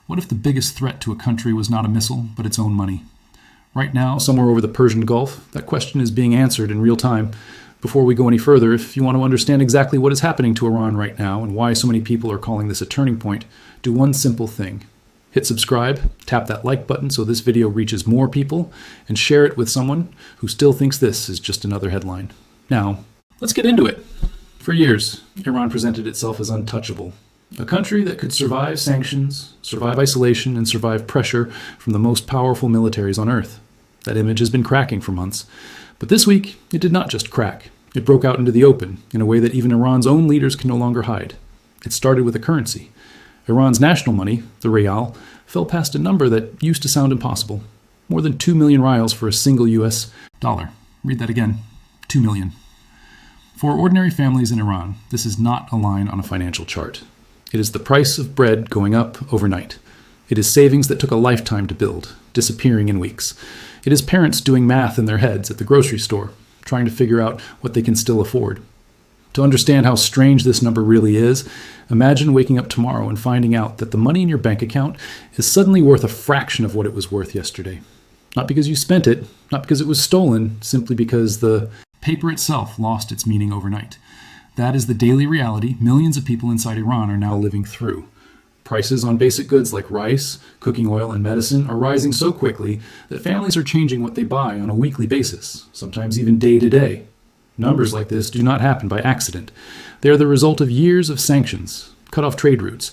What if the biggest threat to a country was not a missile, but its own money? Right now, somewhere over the Persian Gulf, that question is being answered in real time. Before we go any further, if you want to understand exactly what is happening to Iran right now and why so many people are calling this a turning point, do one simple thing. Hit subscribe, tap that like button so this video reaches more people, and share it with someone who still thinks this is just another headline. Now, let's get into it. For years, Iran presented itself as untouchable. A country that could survive sanctions, survive isolation, and survive pressure from the most powerful militaries on earth. That image has been cracking for months. But this week, it did not just crack. It broke out into the open in a way that even Iran's own leaders can no longer hide. It started with a currency. Iran's national money, the rial, fell past a number that used to sound impossible. More than 2 million rials for a single US dollar. Read that again. 2 million. For ordinary families in Iran, this is not a line on a financial chart. It is the price of bread going up overnight. It is savings that took a lifetime to build, disappearing in weeks. It is parents doing math in their heads at the grocery store, trying to figure out what they can still afford. To understand how strange this number really is, imagine waking up tomorrow and finding out that the money in your bank account is suddenly worth a fraction of what it was worth yesterday. Not because you spent it, not because it was stolen, simply because the paper itself lost its meaning overnight. That is the daily reality millions of people inside Iran are now living through. Prices on basic goods like rice, cooking oil, and medicine are rising so quickly that families are changing what they buy on a weekly basis, sometimes even day to day. Numbers like this do not happen by accident. They are the result of years of sanctions, cut off trade routes,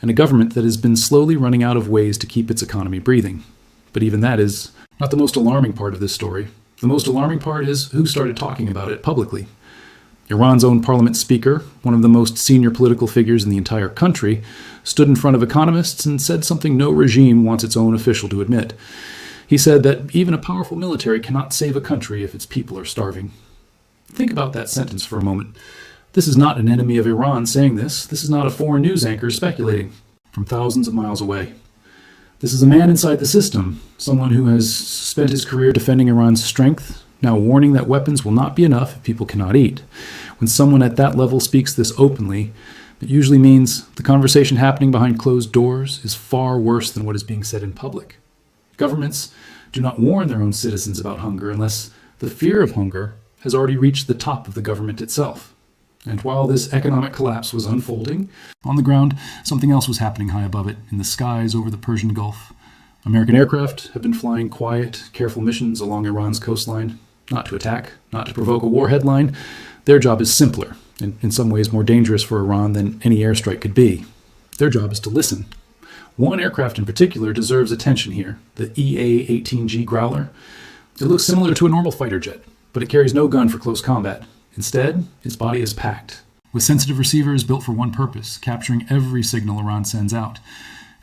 and a government that has been slowly running out of ways to keep its economy breathing. But even that is not the most alarming part of this story. The most alarming part is who started talking about it publicly. Iran's own parliament speaker, one of the most senior political figures in the entire country, stood in front of economists and said something no regime wants its own official to admit. He said that even a powerful military cannot save a country if its people are starving. Think about that sentence for a moment. This is not an enemy of Iran saying this. This is not a foreign news anchor speculating from thousands of miles away. This is a man inside the system, someone who has spent his career defending Iran's strength, now warning that weapons will not be enough if people cannot eat. When someone at that level speaks this openly, it usually means the conversation happening behind closed doors is far worse than what is being said in public. Governments do not warn their own citizens about hunger unless the fear of hunger has already reached the top of the government itself. And while this economic collapse was unfolding, on the ground, something else was happening high above it, in the skies over the Persian Gulf. American aircraft have been flying quiet, careful missions along Iran's coastline, not to attack, not to provoke a war headline. Their job is simpler, and in some ways more dangerous for Iran than any airstrike could be. Their job is to listen. One aircraft in particular deserves attention here, the EA-18G Growler. It looks similar to a normal fighter jet, but it carries no gun for close combat. Instead, its body is packed with sensitive receivers built for one purpose, capturing every signal Iran sends out,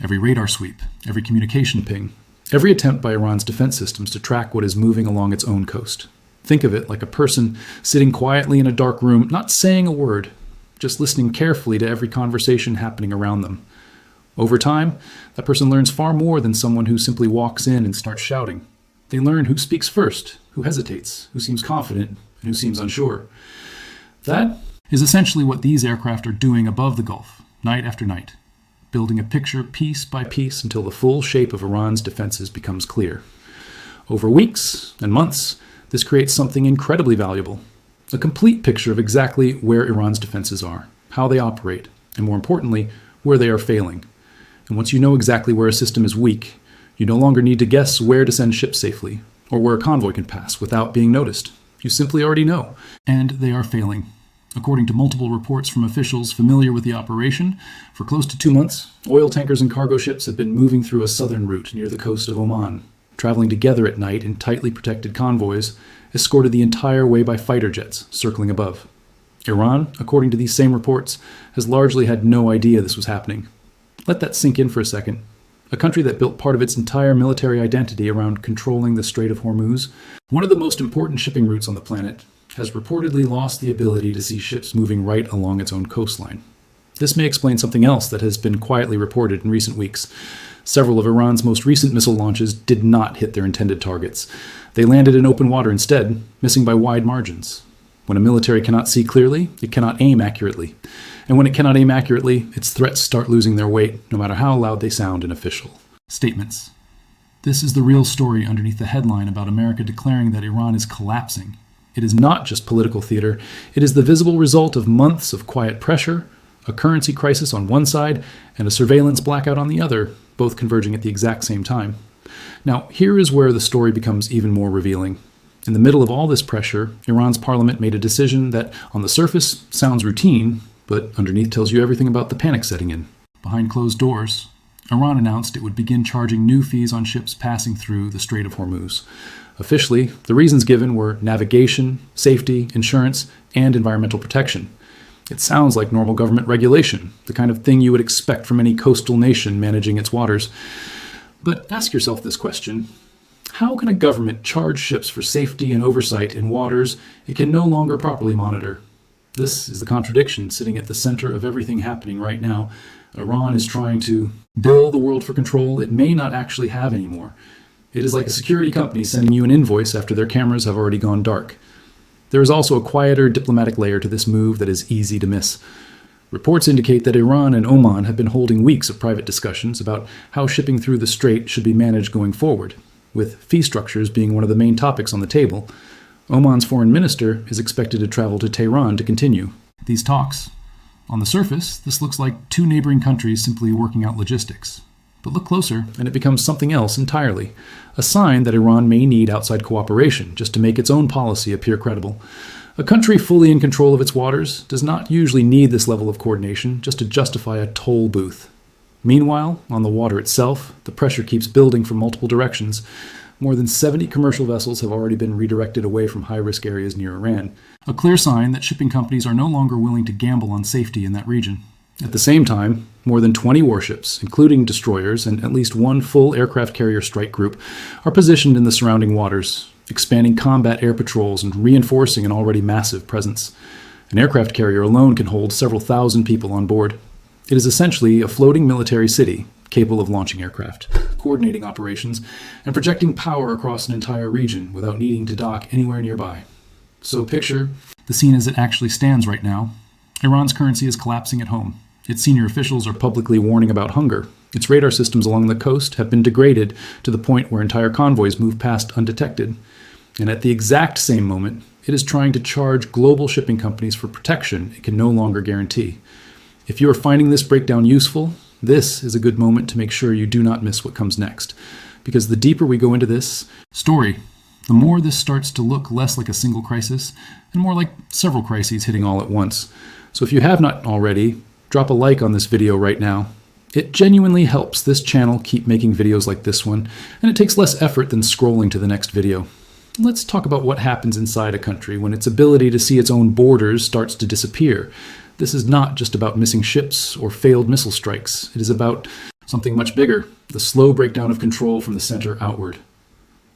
every radar sweep, every communication ping, every attempt by Iran's defense systems to track what is moving along its own coast. Think of it like a person sitting quietly in a dark room, not saying a word, just listening carefully to every conversation happening around them. Over time, that person learns far more than someone who simply walks in and starts shouting. They learn who speaks first, who hesitates, who seems confident, and who seems unsure. That is essentially what these aircraft are doing above the Gulf, night after night, building a picture piece by piece until the full shape of Iran's defenses becomes clear. Over weeks and months, this creates something incredibly valuable, a complete picture of exactly where Iran's defenses are, how they operate, and more importantly, where they are failing. And once you know exactly where a system is weak, you no longer need to guess where to send ships safely, or where a convoy can pass without being noticed. You simply already know. And they are failing. According to multiple reports from officials familiar with the operation, for close to 2 months, oil tankers and cargo ships have been moving through a southern route near the coast of Oman, traveling together at night in tightly protected convoys, escorted the entire way by fighter jets circling above. Iran, according to these same reports, has largely had no idea this was happening. Let that sink in for a second. A country that built part of its entire military identity around controlling the Strait of Hormuz, one of the most important shipping routes on the planet, has reportedly lost the ability to see ships moving right along its own coastline. This may explain something else that has been quietly reported in recent weeks. Several of Iran's most recent missile launches did not hit their intended targets. They landed in open water instead, missing by wide margins. When a military cannot see clearly, it cannot aim accurately. And when it cannot aim accurately, its threats start losing their weight, no matter how loud they sound in official statements. This is the real story underneath the headline about America declaring that Iran is collapsing. It is not just political theater. It is the visible result of months of quiet pressure, a currency crisis on one side, and a surveillance blackout on the other, both converging at the exact same time. Now, here is where the story becomes even more revealing. In the middle of all this pressure, Iran's parliament made a decision that, on the surface, sounds routine, but underneath tells you everything about the panic setting in. Behind closed doors, Iran announced it would begin charging new fees on ships passing through the Strait of Hormuz. Officially, the reasons given were navigation, safety, insurance, and environmental protection. It sounds like normal government regulation, the kind of thing you would expect from any coastal nation managing its waters. But ask yourself this question. How can a government charge ships for safety and oversight in waters it can no longer properly monitor? This is the contradiction sitting at the center of everything happening right now. Iran is trying to bill the world for control it may not actually have anymore. It is like a security company sending you an invoice after their cameras have already gone dark. There is also a quieter diplomatic layer to this move that is easy to miss. Reports indicate that Iran and Oman have been holding weeks of private discussions about how shipping through the strait should be managed going forward, with fee structures being one of the main topics on the table. Oman's foreign minister is expected to travel to Tehran to continue these talks. On the surface, this looks like two neighboring countries simply working out logistics. But look closer, and it becomes something else entirely. A sign that Iran may need outside cooperation just to make its own policy appear credible. A country fully in control of its waters does not usually need this level of coordination just to justify a toll booth. Meanwhile, on the water itself, the pressure keeps building from multiple directions. More than 70 commercial vessels have already been redirected away from high-risk areas near Iran, a clear sign that shipping companies are no longer willing to gamble on safety in that region. At the same time, more than 20 warships, including destroyers and at least one full aircraft carrier strike group, are positioned in the surrounding waters, expanding combat air patrols and reinforcing an already massive presence. An aircraft carrier alone can hold several thousand people on board. It is essentially a floating military city, capable of launching aircraft, coordinating operations, and projecting power across an entire region without needing to dock anywhere nearby. So picture the scene as it actually stands right now. Iran's currency is collapsing at home. Its senior officials are publicly warning about hunger. Its radar systems along the coast have been degraded to the point where entire convoys move past undetected. And at the exact same moment, it is trying to charge global shipping companies for protection it can no longer guarantee. If you are finding this breakdown useful, this is a good moment to make sure you do not miss what comes next. Because the deeper we go into this story, the more this starts to look less like a single crisis and more like several crises hitting all at once. So if you have not already, drop a like on this video right now. It genuinely helps this channel keep making videos like this one, and it takes less effort than scrolling to the next video. Let's talk about what happens inside a country when its ability to see its own borders starts to disappear. This is not just about missing ships or failed missile strikes. It is about something much bigger, the slow breakdown of control from the center outward.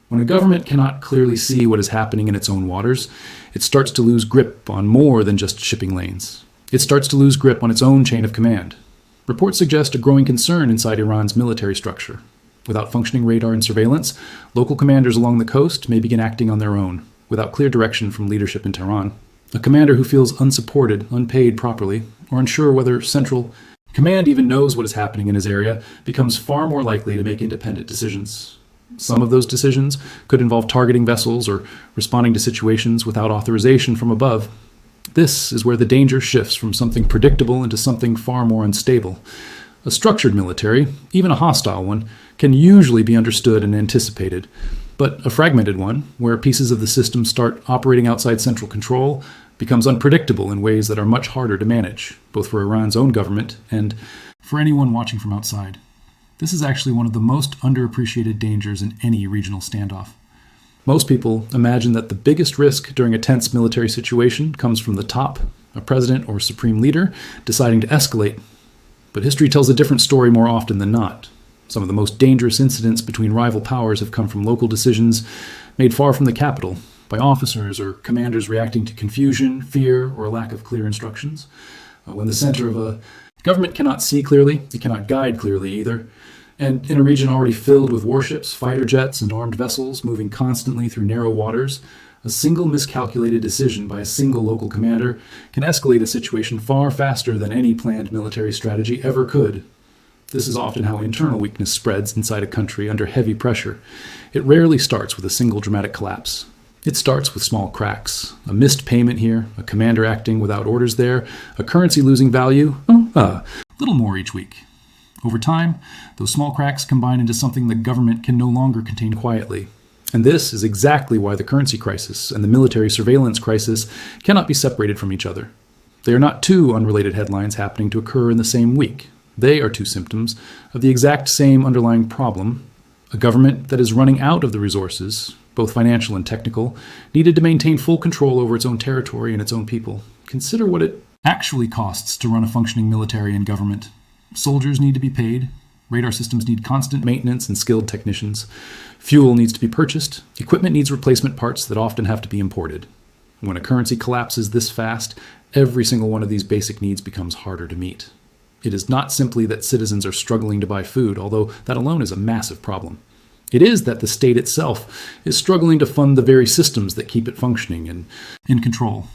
When a government cannot clearly see what is happening in its own waters, it starts to lose grip on more than just shipping lanes. It starts to lose grip on its own chain of command. Reports suggest a growing concern inside Iran's military structure. Without functioning radar and surveillance, local commanders along the coast may begin acting on their own, without clear direction from leadership in Tehran. A commander who feels unsupported, unpaid properly, or unsure whether central command even knows what is happening in his area becomes far more likely to make independent decisions. Some of those decisions could involve targeting vessels or responding to situations without authorization from above. This is where the danger shifts from something predictable into something far more unstable. A structured military, even a hostile one, can usually be understood and anticipated, but a fragmented one, where pieces of the system start operating outside central control, becomes unpredictable in ways that are much harder to manage, both for Iran's own government and for anyone watching from outside. This is actually one of the most underappreciated dangers in any regional standoff. Most people imagine that the biggest risk during a tense military situation comes from the top, a president or supreme leader, deciding to escalate. But history tells a different story more often than not. Some of the most dangerous incidents between rival powers have come from local decisions made far from the capital, by officers or commanders reacting to confusion, fear, or a lack of clear instructions. When the center of a government cannot see clearly, it cannot guide clearly either. And in a region already filled with warships, fighter jets, and armed vessels moving constantly through narrow waters, A single miscalculated decision by a single local commander can escalate a situation far faster than any planned military strategy ever could. This is often how internal weakness spreads inside a country under heavy pressure. It rarely starts with a single dramatic collapse. It starts with small cracks. A missed payment here, a commander acting without orders there, a currency losing value, little more each week. Over time, those small cracks combine into something the government can no longer contain quietly. And this is exactly why the currency crisis and the military surveillance crisis cannot be separated from each other. They are not two unrelated headlines happening to occur in the same week. They are two symptoms of the exact same underlying problem. A government that is running out of the resources, both financial and technical, needed to maintain full control over its own territory and its own people. Consider what it actually costs to run a functioning military and government. Soldiers need to be paid. Radar systems need constant maintenance and skilled technicians. Fuel needs to be purchased. Equipment needs replacement parts that often have to be imported. When a currency collapses this fast, every single one of these basic needs becomes harder to meet. It is not simply that citizens are struggling to buy food, although that alone is a massive problem. It is that the state itself is struggling to fund the very systems that keep it functioning and in control.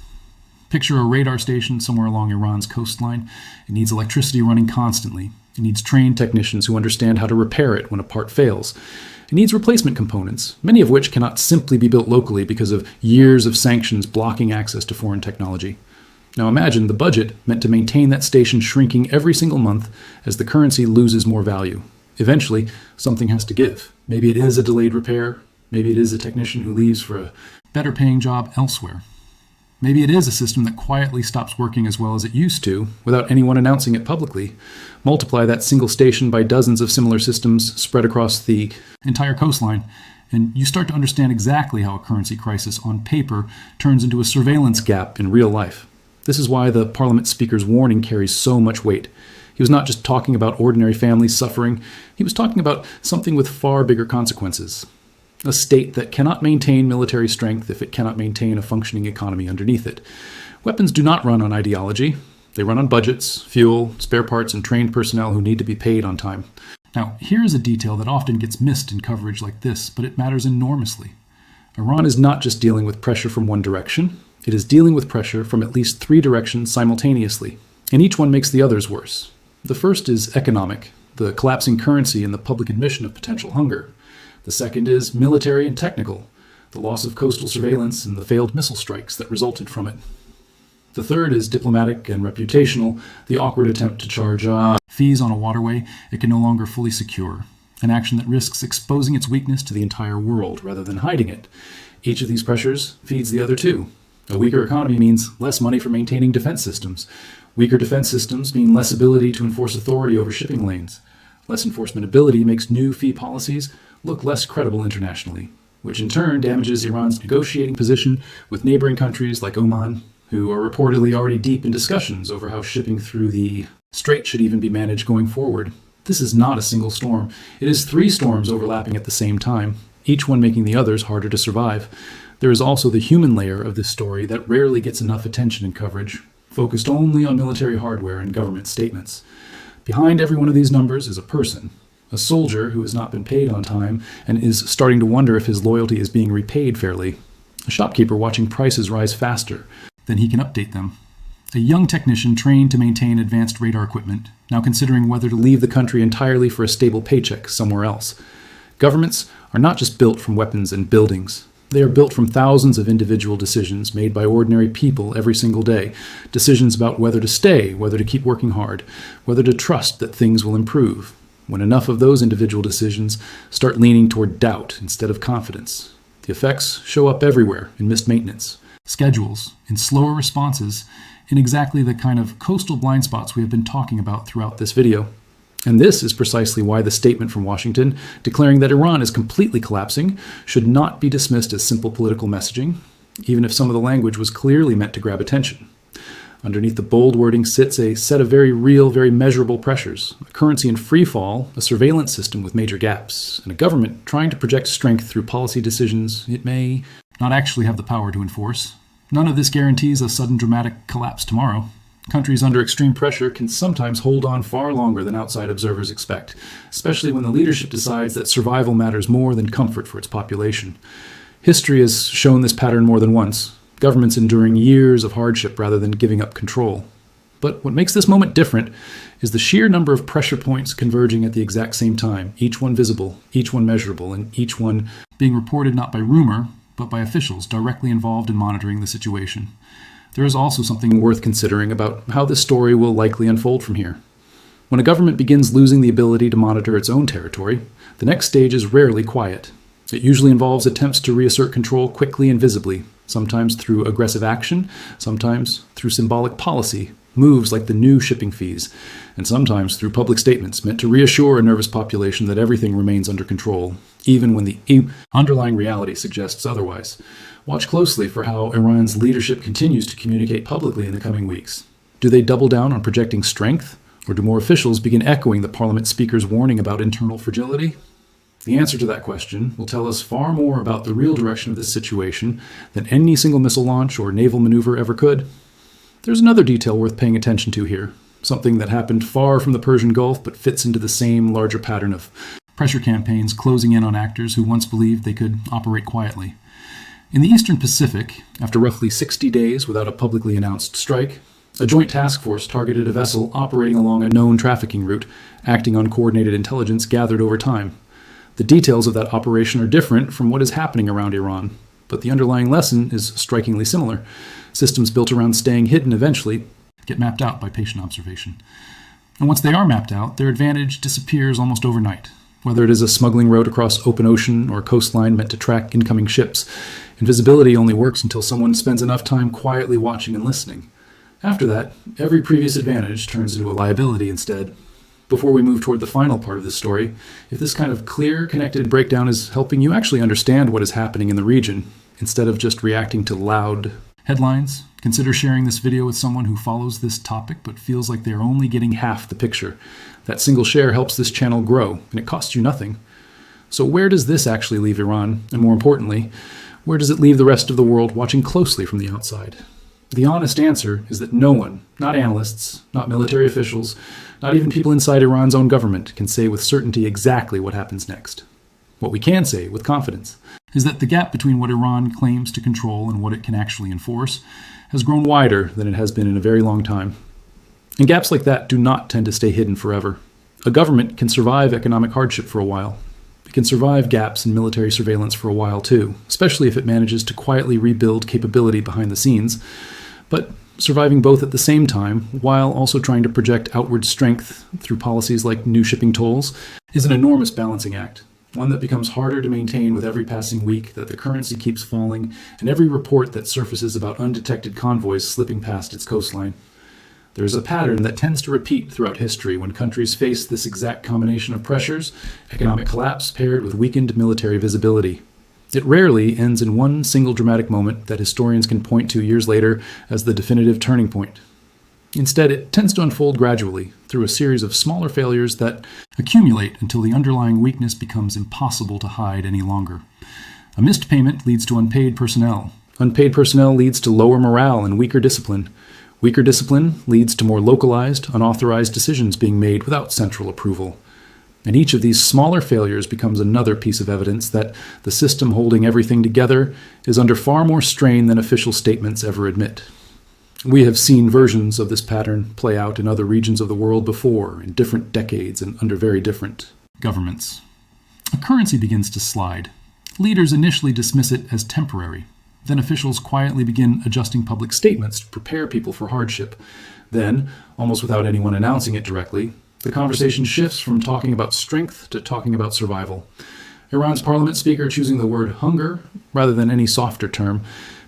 Picture a radar station somewhere along Iran's coastline. It needs electricity running constantly. It needs trained technicians who understand how to repair it when a part fails. It needs replacement components, many of which cannot simply be built locally because of years of sanctions blocking access to foreign technology. Now imagine the budget meant to maintain that station shrinking every single month as the currency loses more value. Eventually, something has to give. Maybe it is a delayed repair. Maybe it is a technician who leaves for a better paying job elsewhere. Maybe it is a system that quietly stops working as well as it used to, without anyone announcing it publicly. Multiply that single station by dozens of similar systems spread across the entire coastline, and you start to understand exactly how a currency crisis on paper turns into a surveillance gap in real life. This is why the Parliament Speaker's warning carries so much weight. He was not just talking about ordinary families suffering, he was talking about something with far bigger consequences. A state that cannot maintain military strength if it cannot maintain a functioning economy underneath it. Weapons do not run on ideology. They run on budgets, fuel, spare parts, and trained personnel who need to be paid on time. Now, here is a detail that often gets missed in coverage like this, but it matters enormously. Iran is not just dealing with pressure from one direction. It is dealing with pressure from at least three directions simultaneously, and each one makes the others worse. The first is economic, the collapsing currency and the public admission of potential hunger. The second is military and technical, the loss of coastal surveillance and the failed missile strikes that resulted from it. The third is diplomatic and reputational, the awkward attempt to charge fees on a waterway it can no longer fully secure, an action that risks exposing its weakness to the entire world rather than hiding it. Each of these pressures feeds the other two. A weaker economy means less money for maintaining defense systems. Weaker defense systems mean less ability to enforce authority over shipping lanes. Less enforcement ability makes new fee policies look less credible internationally, which in turn damages Iran's negotiating position with neighboring countries like Oman, who are reportedly already deep in discussions over how shipping through the strait should even be managed going forward. This is not a single storm. It is three storms overlapping at the same time, each one making the others harder to survive. There is also the human layer of this story that rarely gets enough attention and coverage, focused only on military hardware and government statements. Behind every one of these numbers is a person, a soldier who has not been paid on time and is starting to wonder if his loyalty is being repaid fairly, a shopkeeper watching prices rise faster than he can update them, a young technician trained to maintain advanced radar equipment, now considering whether to leave the country entirely for a stable paycheck somewhere else. Governments are not just built from weapons and buildings. They are built from thousands of individual decisions made by ordinary people every single day. Decisions about whether to stay, whether to keep working hard, whether to trust that things will improve. When enough of those individual decisions start leaning toward doubt instead of confidence, the effects show up everywhere in missed maintenance, schedules, in slower responses, in exactly the kind of coastal blind spots we have been talking about throughout this video. And this is precisely why the statement from Washington declaring that Iran is completely collapsing should not be dismissed as simple political messaging, even if some of the language was clearly meant to grab attention. Underneath the bold wording sits a set of very real, very measurable pressures, a currency in free fall, a surveillance system with major gaps, and a government trying to project strength through policy decisions it may not actually have the power to enforce. None of this guarantees a sudden dramatic collapse tomorrow. Countries under extreme pressure can sometimes hold on far longer than outside observers expect, especially when the leadership decides that survival matters more than comfort for its population. History has shown this pattern more than once, governments enduring years of hardship rather than giving up control. But what makes this moment different is the sheer number of pressure points converging at the exact same time, each one visible, each one measurable, and each one being reported not by rumor, but by officials directly involved in monitoring the situation. There is also something worth considering about how this story will likely unfold from here. When a government begins losing the ability to monitor its own territory, the next stage is rarely quiet. It usually involves attempts to reassert control quickly and visibly, sometimes through aggressive action, sometimes through symbolic policy, moves like the new shipping fees, and sometimes through public statements meant to reassure a nervous population that everything remains under control, even when the underlying reality suggests otherwise. Watch closely for how Iran's leadership continues to communicate publicly in the coming weeks. Do they double down on projecting strength, or do more officials begin echoing the parliament speaker's warning about internal fragility? The answer to that question will tell us far more about the real direction of this situation than any single missile launch or naval maneuver ever could. There's another detail worth paying attention to here, something that happened far from the Persian Gulf but fits into the same larger pattern of pressure campaigns closing in on actors who once believed they could operate quietly. In the Eastern Pacific, after roughly 60 days without a publicly announced strike, a joint task force targeted a vessel operating along a known trafficking route, acting on coordinated intelligence gathered over time. The details of that operation are different from what is happening around Iran, but the underlying lesson is strikingly similar. Systems built around staying hidden eventually get mapped out by patient observation. And once they are mapped out, their advantage disappears almost overnight. Whether it is a smuggling route across open ocean or a coastline meant to track incoming ships, invisibility only works until someone spends enough time quietly watching and listening. After that, every previous advantage turns into a liability instead. Before we move toward the final part of this story, if this kind of clear, connected breakdown is helping you actually understand what is happening in the region, instead of just reacting to loud headlines, consider sharing this video with someone who follows this topic but feels like they're only getting half the picture. That single share helps this channel grow, and it costs you nothing. So where does this actually leave Iran? And more importantly, where does it leave the rest of the world watching closely from the outside? The honest answer is that no one, not analysts, not military officials, not even people inside Iran's own government, can say with certainty exactly what happens next. What we can say with confidence is that the gap between what Iran claims to control and what it can actually enforce has grown wider than it has been in a very long time. And gaps like that do not tend to stay hidden forever. A government can survive economic hardship for a while. It can survive gaps in military surveillance for a while too, especially if it manages to quietly rebuild capability behind the scenes. But surviving both at the same time, while also trying to project outward strength through policies like new shipping tolls, is an enormous balancing act, one that becomes harder to maintain with every passing week that the currency keeps falling and every report that surfaces about undetected convoys slipping past its coastline. There is a pattern that tends to repeat throughout history when countries face this exact combination of pressures, economic collapse paired with weakened military visibility. It rarely ends in one single dramatic moment that historians can point to years later as the definitive turning point. Instead, it tends to unfold gradually through a series of smaller failures that accumulate until the underlying weakness becomes impossible to hide any longer. A missed payment leads to unpaid personnel. Unpaid personnel leads to lower morale and weaker discipline. Weaker discipline leads to more localized, unauthorized decisions being made without central approval. And each of these smaller failures becomes another piece of evidence that the system holding everything together is under far more strain than official statements ever admit. We have seen versions of this pattern play out in other regions of the world before, in different decades and under very different governments. A currency begins to slide. Leaders initially dismiss it as temporary. Then officials quietly begin adjusting public statements to prepare people for hardship. Then, almost without anyone announcing it directly, the conversation shifts from talking about strength to talking about survival. Iran's parliament speaker choosing the word hunger rather than any softer term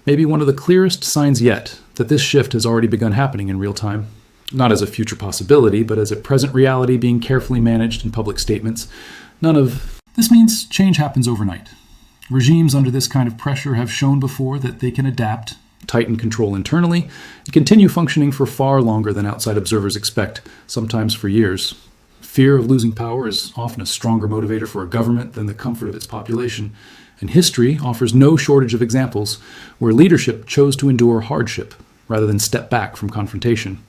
may be one of the clearest signs yet that this shift has already begun happening in real time. Not as a future possibility, but as a present reality being carefully managed in public statements. This means change happens overnight. Regimes under this kind of pressure have shown before that they can adapt, tighten control internally, and continue functioning for far longer than outside observers expect, sometimes for years. Fear of losing power is often a stronger motivator for a government than the comfort of its population, and history offers no shortage of examples where leadership chose to endure hardship rather than step back from confrontation.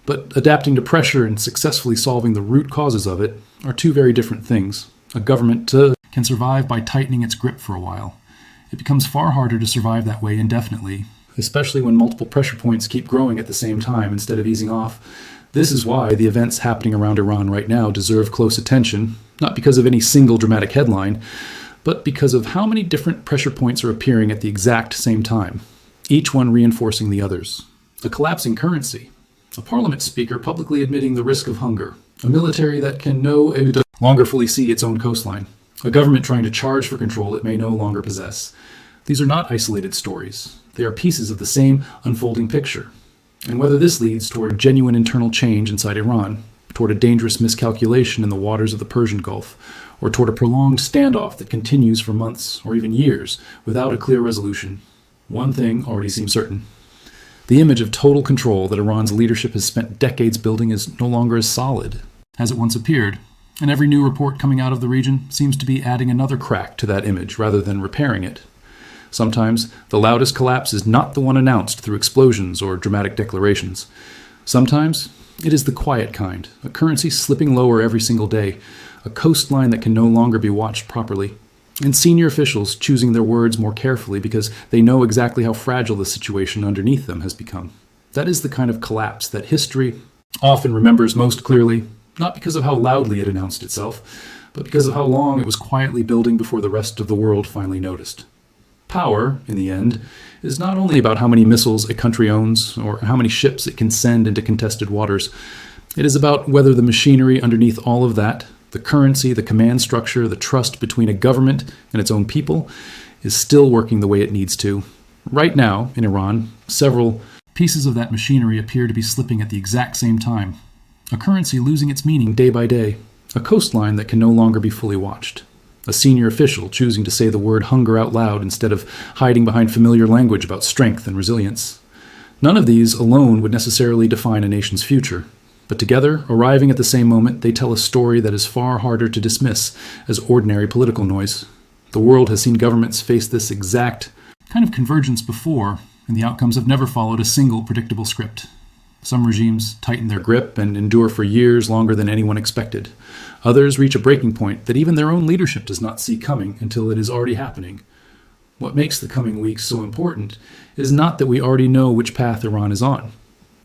But adapting to pressure and successfully solving the root causes of it are two very different things. A government can survive by tightening its grip for a while. It becomes far harder to survive that way indefinitely, especially when multiple pressure points keep growing at the same time instead of easing off. This is why the events happening around Iran right now deserve close attention, not because of any single dramatic headline, but because of how many different pressure points are appearing at the exact same time, each one reinforcing the others. A collapsing currency, a parliament speaker publicly admitting the risk of hunger, a military that can no longer fully see its own coastline, a government trying to charge for control it may no longer possess. These are not isolated stories. They are pieces of the same unfolding picture. And whether this leads toward genuine internal change inside Iran, toward a dangerous miscalculation in the waters of the Persian Gulf, or toward a prolonged standoff that continues for months or even years without a clear resolution, one thing already seems certain. The image of total control that Iran's leadership has spent decades building is no longer as solid as it once appeared, and every new report coming out of the region seems to be adding another crack to that image rather than repairing it. Sometimes the loudest collapse is not the one announced through explosions or dramatic declarations. Sometimes it is the quiet kind, a currency slipping lower every single day, a coastline that can no longer be watched properly, and senior officials choosing their words more carefully because they know exactly how fragile the situation underneath them has become. That is the kind of collapse that history often remembers most clearly, not because of how loudly it announced itself, but because of how long it was quietly building before the rest of the world finally noticed. Power, in the end, is not only about how many missiles a country owns or how many ships it can send into contested waters. It is about whether the machinery underneath all of that, the currency, the command structure, the trust between a government and its own people, is still working the way it needs to. Right now, in Iran, several pieces of that machinery appear to be slipping at the exact same time. A currency losing its meaning day by day. A coastline that can no longer be fully watched. A senior official choosing to say the word hunger out loud instead of hiding behind familiar language about strength and resilience. None of these alone would necessarily define a nation's future, but together, arriving at the same moment, they tell a story that is far harder to dismiss as ordinary political noise. The world has seen governments face this exact kind of convergence before, and the outcomes have never followed a single predictable script. Some regimes tighten their grip and endure for years longer than anyone expected. Others reach a breaking point that even their own leadership does not see coming until it is already happening. What makes the coming weeks so important is not that we already know which path Iran is on.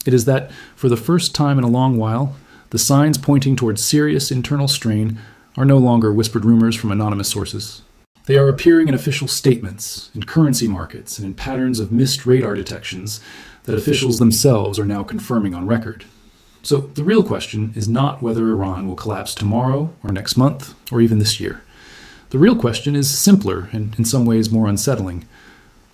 It is that, for the first time in a long while, the signs pointing towards serious internal strain are no longer whispered rumors from anonymous sources. They are appearing in official statements, in currency markets, and in patterns of missed radar detections that officials themselves are now confirming on record. So the real question is not whether Iran will collapse tomorrow or next month or even this year. The real question is simpler and in some ways more unsettling.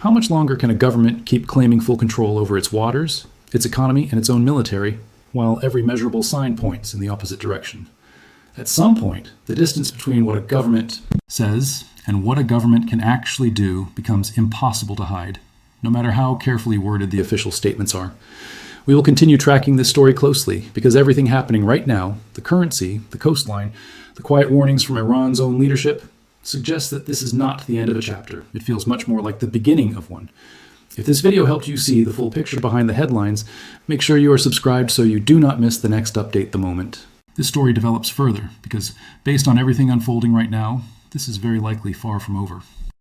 How much longer can a government keep claiming full control over its waters, its economy, and its own military, while every measurable sign points in the opposite direction? At some point, the distance between what a government says and what a government can actually do becomes impossible to hide, no matter how carefully worded the official statements are. We will continue tracking this story closely because everything happening right now, the currency, the coastline, the quiet warnings from Iran's own leadership, suggests that this is not the end of a chapter. It feels much more like the beginning of one. If this video helped you see the full picture behind the headlines, make sure you are subscribed so you do not miss the next update the moment. This story develops further because, based on everything unfolding right now, this is very likely far from over.